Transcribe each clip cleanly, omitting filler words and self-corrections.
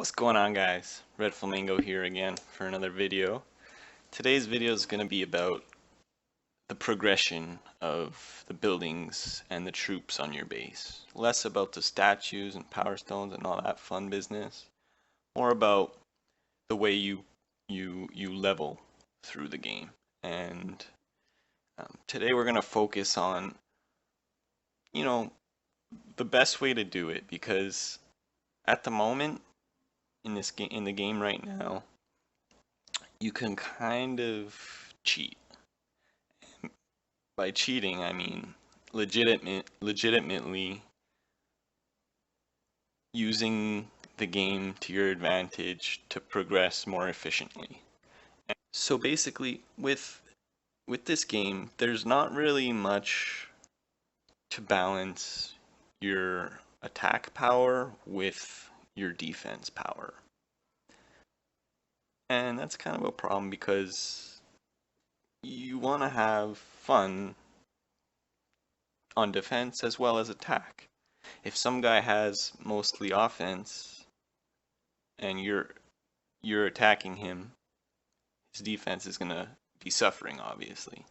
What's going on, guys? RedFlamingo here again for another video. Today's video is going to be about the progression of the buildings and the troops on your base. Less about the statues and power stones and all that fun business. More about the way you level through the game. And today we're going to focus on, you know, the best way to do it, because at the moment in the game right now, you can kind of cheat. By cheating, I mean legitimately using the game to your advantage to progress more efficiently. So basically, with this game, there's not really much to balance your attack power with your defense power. And that's kind of a problem because you want to have fun on defense as well as attack. If some guy has mostly offense and you're attacking him, his defense is going to be suffering, obviously.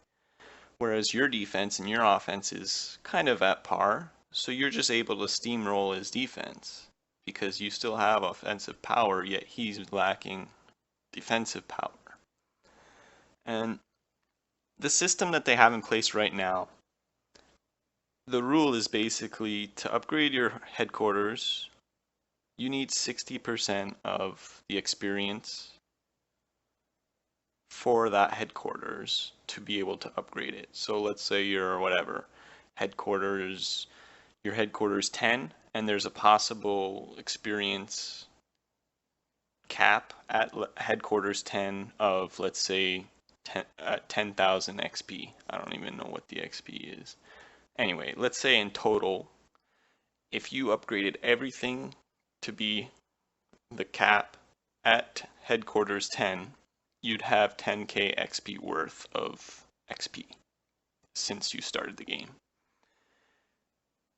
Whereas your defense and your offense is kind of at par, so you're just able to steamroll his defense because you still have offensive power, yet he's lacking defensive power. And the system that they have in place right now, the rule is basically to upgrade your headquarters, you need 60% of the experience for that headquarters to be able to upgrade it. So let's say your your headquarters 10, and there's a possible experience cap at headquarters 10 of, let's say, 10,000 XP. I don't even know what the XP is. Anyway, let's say in total, if you upgraded everything to be the cap at headquarters 10, you'd have 10k XP worth of XP since you started the game.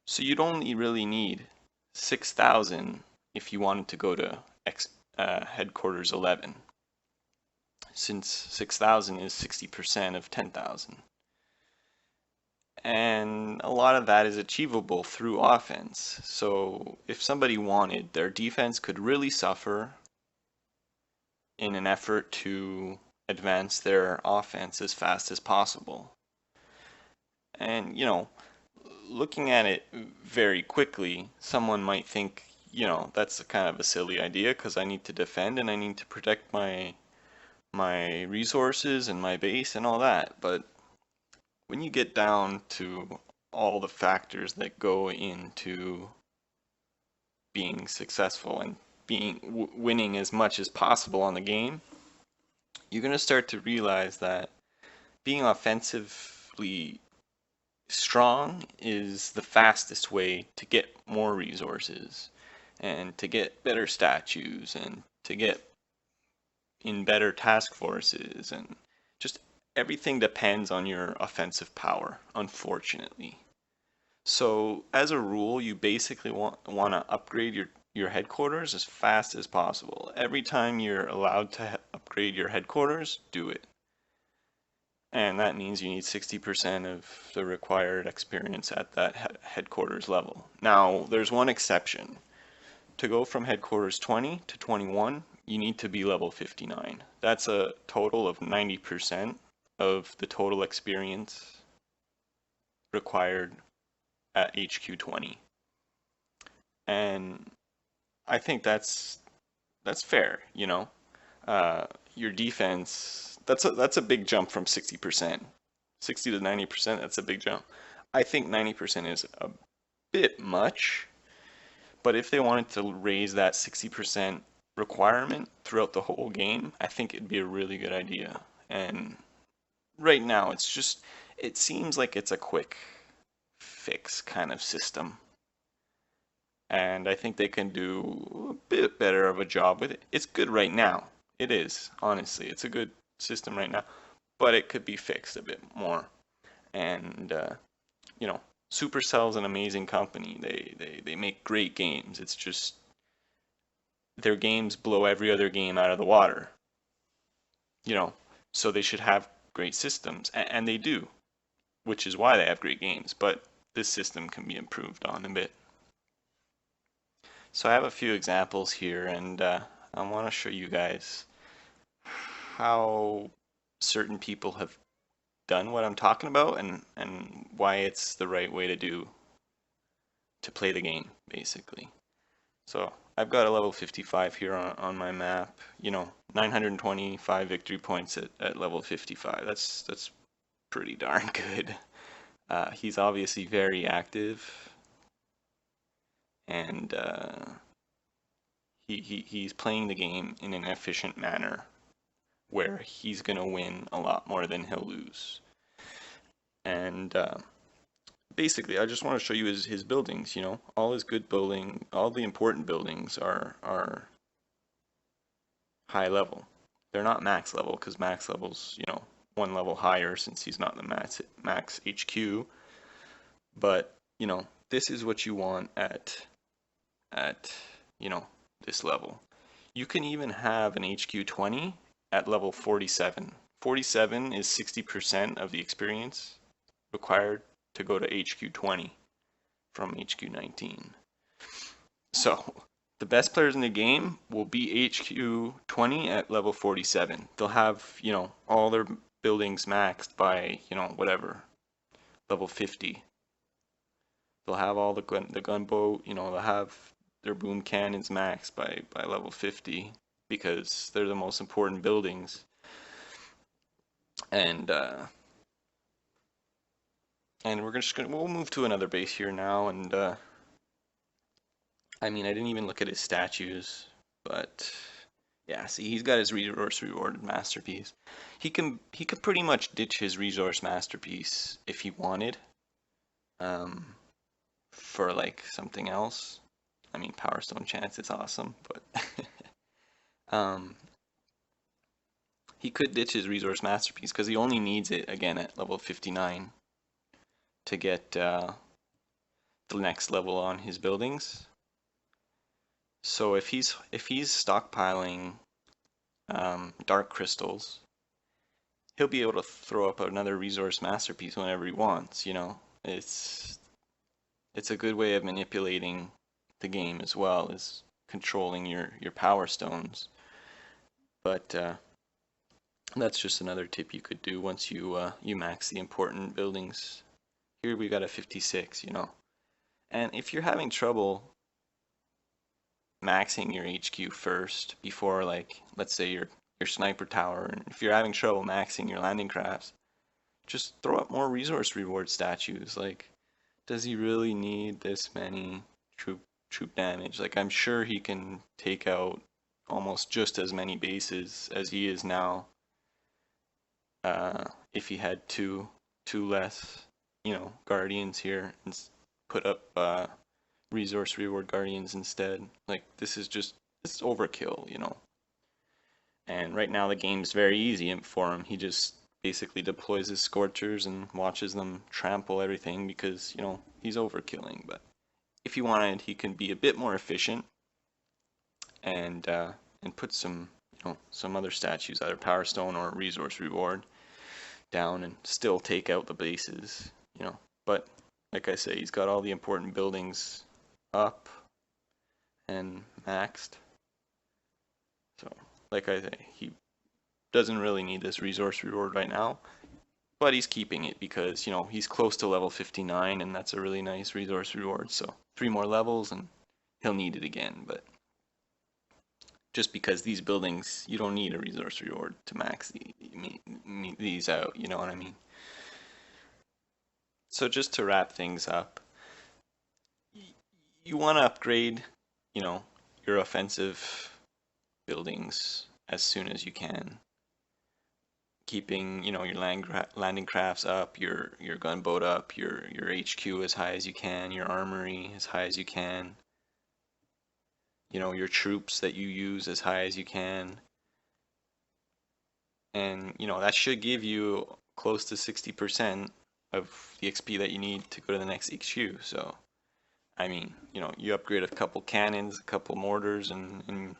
So you'd only really need 6,000 if you wanted to go to headquarters 11, since 6,000 is 60% of 10,000. And a lot of that is achievable through offense. So if somebody wanted, their defense could really suffer in an effort to advance their offense as fast as possible. And, looking at it very quickly, someone might think, that's kind of a silly idea because I need to defend and I need to protect my resources and my base and all that. But when you get down to all the factors that go into being successful and winning as much as possible on the game, you're going to start to realize that being offensively strong is the fastest way to get more resources and to get better statues and to get in better task forces, and just everything depends on your offensive power, unfortunately. So as a rule, you basically want to upgrade your headquarters as fast as possible. Every time you're allowed to upgrade your headquarters, do it. And that means you need 60% of the required experience at that headquarters level. Now, there's one exception. To go from headquarters 20 to 21, you need to be level 59. That's a total of 90% of the total experience required at HQ 20. And I think that's fair, your defense, that's a big jump from 60%. 60 to 90%, that's a big jump. I think 90% is a bit much, but if they wanted to raise that 60% requirement throughout the whole game, I think it'd be a really good idea. And right now, it seems like it's a quick fix kind of system. And I think they can do a bit better of a job with it. It's good right now. It is, honestly. It's a good system right now, but it could be fixed a bit more. And, Supercell's an amazing company. They make great games. It's just their games blow every other game out of the water, you know, so they should have great systems, and they do, which is why they have great games, but this system can be improved on a bit. So I have a few examples here, and I want to show you guys how certain people have done what I'm talking about, and why it's the right way to play the game, basically. So I've got a level 55 here on my map. 925 victory points at level 55. That's pretty darn good. He's obviously very active, and he's playing the game in an efficient manner where he's gonna win a lot more than he'll lose. And basically, I just want to show you his buildings. All his good building, all the important buildings are high level. They're not max level, because max level's one level higher since he's not the max HQ. But this is what you want at this level. You can even have an HQ 20 at level 47. 47 is 60% of the experience required to go to HQ 20 from HQ 19. So the best players in the game will be HQ 20 at level 47. They'll have, all their buildings maxed by, whatever, level 50. They'll have all the gunboat, they'll have their boom cannons maxed by level 50 because they're the most important buildings. And we'll move to another base here now, and I didn't even look at his statues, but yeah, see, he's got his resource reward masterpiece. He could pretty much ditch his resource masterpiece if he wanted, for like something else. Power Stone Chance is awesome, but he could ditch his resource masterpiece because he only needs it again at level 59 to get the next level on his buildings. So if he's stockpiling dark crystals, he'll be able to throw up another resource masterpiece whenever he wants. It's a good way of manipulating the game as well as controlling your power stones. But that's just another tip you could do once you max the important buildings. Here we got a 56, and if you're having trouble maxing your HQ first before, like, let's say your sniper tower, and if you're having trouble maxing your landing crafts, just throw up more resource reward statues. Like, does he really need this many troop damage? Like, I'm sure he can take out almost just as many bases as he is now, if he had two less guardians here and put up resource reward guardians instead. Like, this is overkill, And right now the game's very easy for him. He just basically deploys his scorchers and watches them trample everything because, he's overkilling. But if he wanted, he can be a bit more efficient and put some other statues, either Power Stone or Resource Reward, down and still take out the bases, But like I say, he's got all the important buildings up and maxed. So like I say, he doesn't really need this resource reward right now, but he's keeping it because he's close to level 59, and that's a really nice resource reward. So 3 more levels and he'll need it again. But just because these buildings, you don't need a resource reward to max these out, you know what I mean? So just to wrap things up, you want to upgrade, your offensive buildings as soon as you can, keeping your landing crafts up, your gunboat up, your HQ as high as you can, your armory as high as you can, your troops that you use as high as you can, and that should give you close to 60% of the XP that you need to go to the next HQ. So you upgrade a couple cannons, a couple mortars, and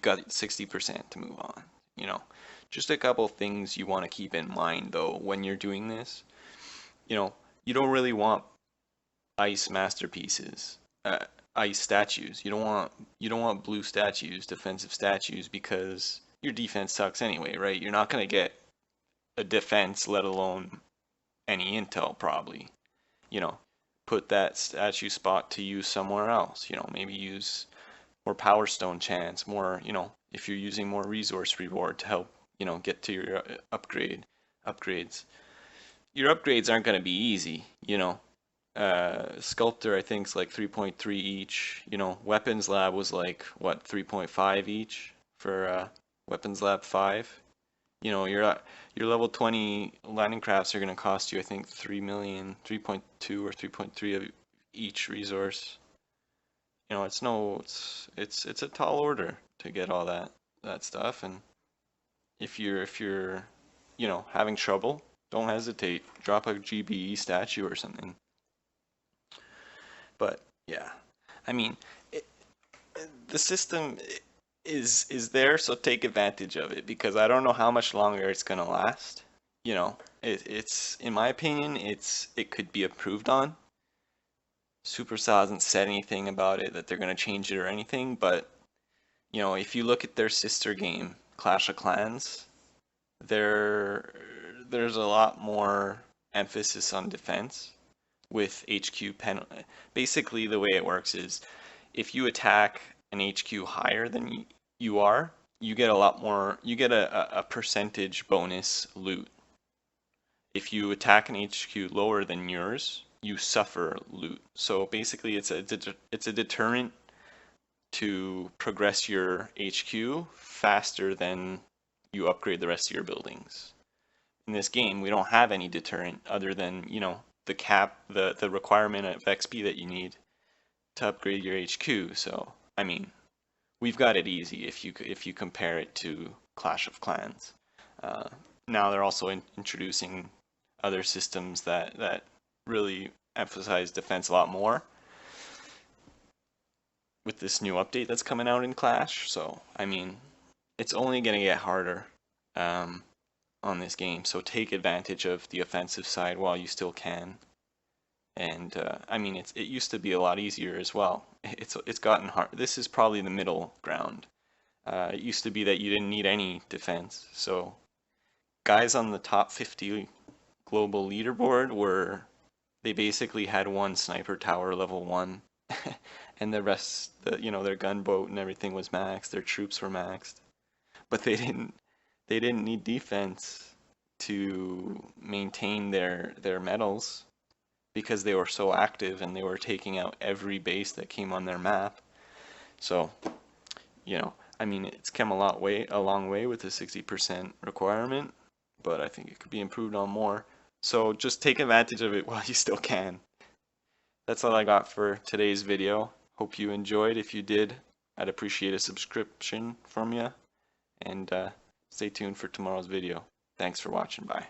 got 60% to move on. You know, just a couple things you want to keep in mind though when you're doing this. You know, you don't really want ice masterpieces, ice statues. You don't want blue statues, defensive statues, because your defense sucks anyway, right? You're not gonna get a defense, let alone any intel probably. You know, put that statue spot to use somewhere else. You know, maybe use more power stone chance, more, you know, if you're using more resource reward to help, you know, get to your upgrades. Your upgrades aren't going to be easy, you know. Sculptor I think is like 3.3 each. You know, Weapons Lab was like what, 3.5 each for Weapons Lab 5. You know, your level 20 landing crafts are going to cost you I think 3 million, 3.2 or 3.3 of each resource. You know, it's a tall order to get all that stuff, and if you're you know, having trouble, don't hesitate. Drop a GBE statue or something. But yeah, I mean, the system is there, so take advantage of it, because I don't know how much longer it's gonna last. You know, it's in my opinion, it could be improved on. Supercell hasn't said anything about it that they're gonna change it or anything, but you know, if you look at their sister game, Clash of Clans, there's a lot more emphasis on defense with HQ penalty. Basically, the way it works is if you attack an HQ higher than you are, you get a lot more, you get a percentage bonus loot. If you attack an HQ lower than yours, you suffer loot. So basically, it's a deterrent to progress your HQ faster than you upgrade the rest of your buildings. In this game, we don't have any deterrent other than, you know, the cap, the requirement of XP that you need to upgrade your HQ. So, I mean, we've got it easy if you compare it to Clash of Clans. Now they're also introducing other systems that really emphasize defense a lot more with this new update that's coming out in Clash. So, I mean, it's only going to get harder on this game. So take advantage of the offensive side while you still can. And I mean, it used to be a lot easier as well. It's gotten hard. This is probably the middle ground. It used to be that you didn't need any defense. So guys on the top 50 global leaderboard they basically had one sniper tower level 1 and the rest, you know, their gunboat and everything was maxed, their troops were maxed, but they didn't need defense to maintain their medals because they were so active and they were taking out every base that came on their map. So, you know, I mean, it's come a long way with the 60% requirement, but I think it could be improved on more. So just take advantage of it while you still can. That's all I got for today's video. Hope you enjoyed. If you did, I'd appreciate a subscription from you. And stay tuned for tomorrow's video. Thanks for watching. Bye.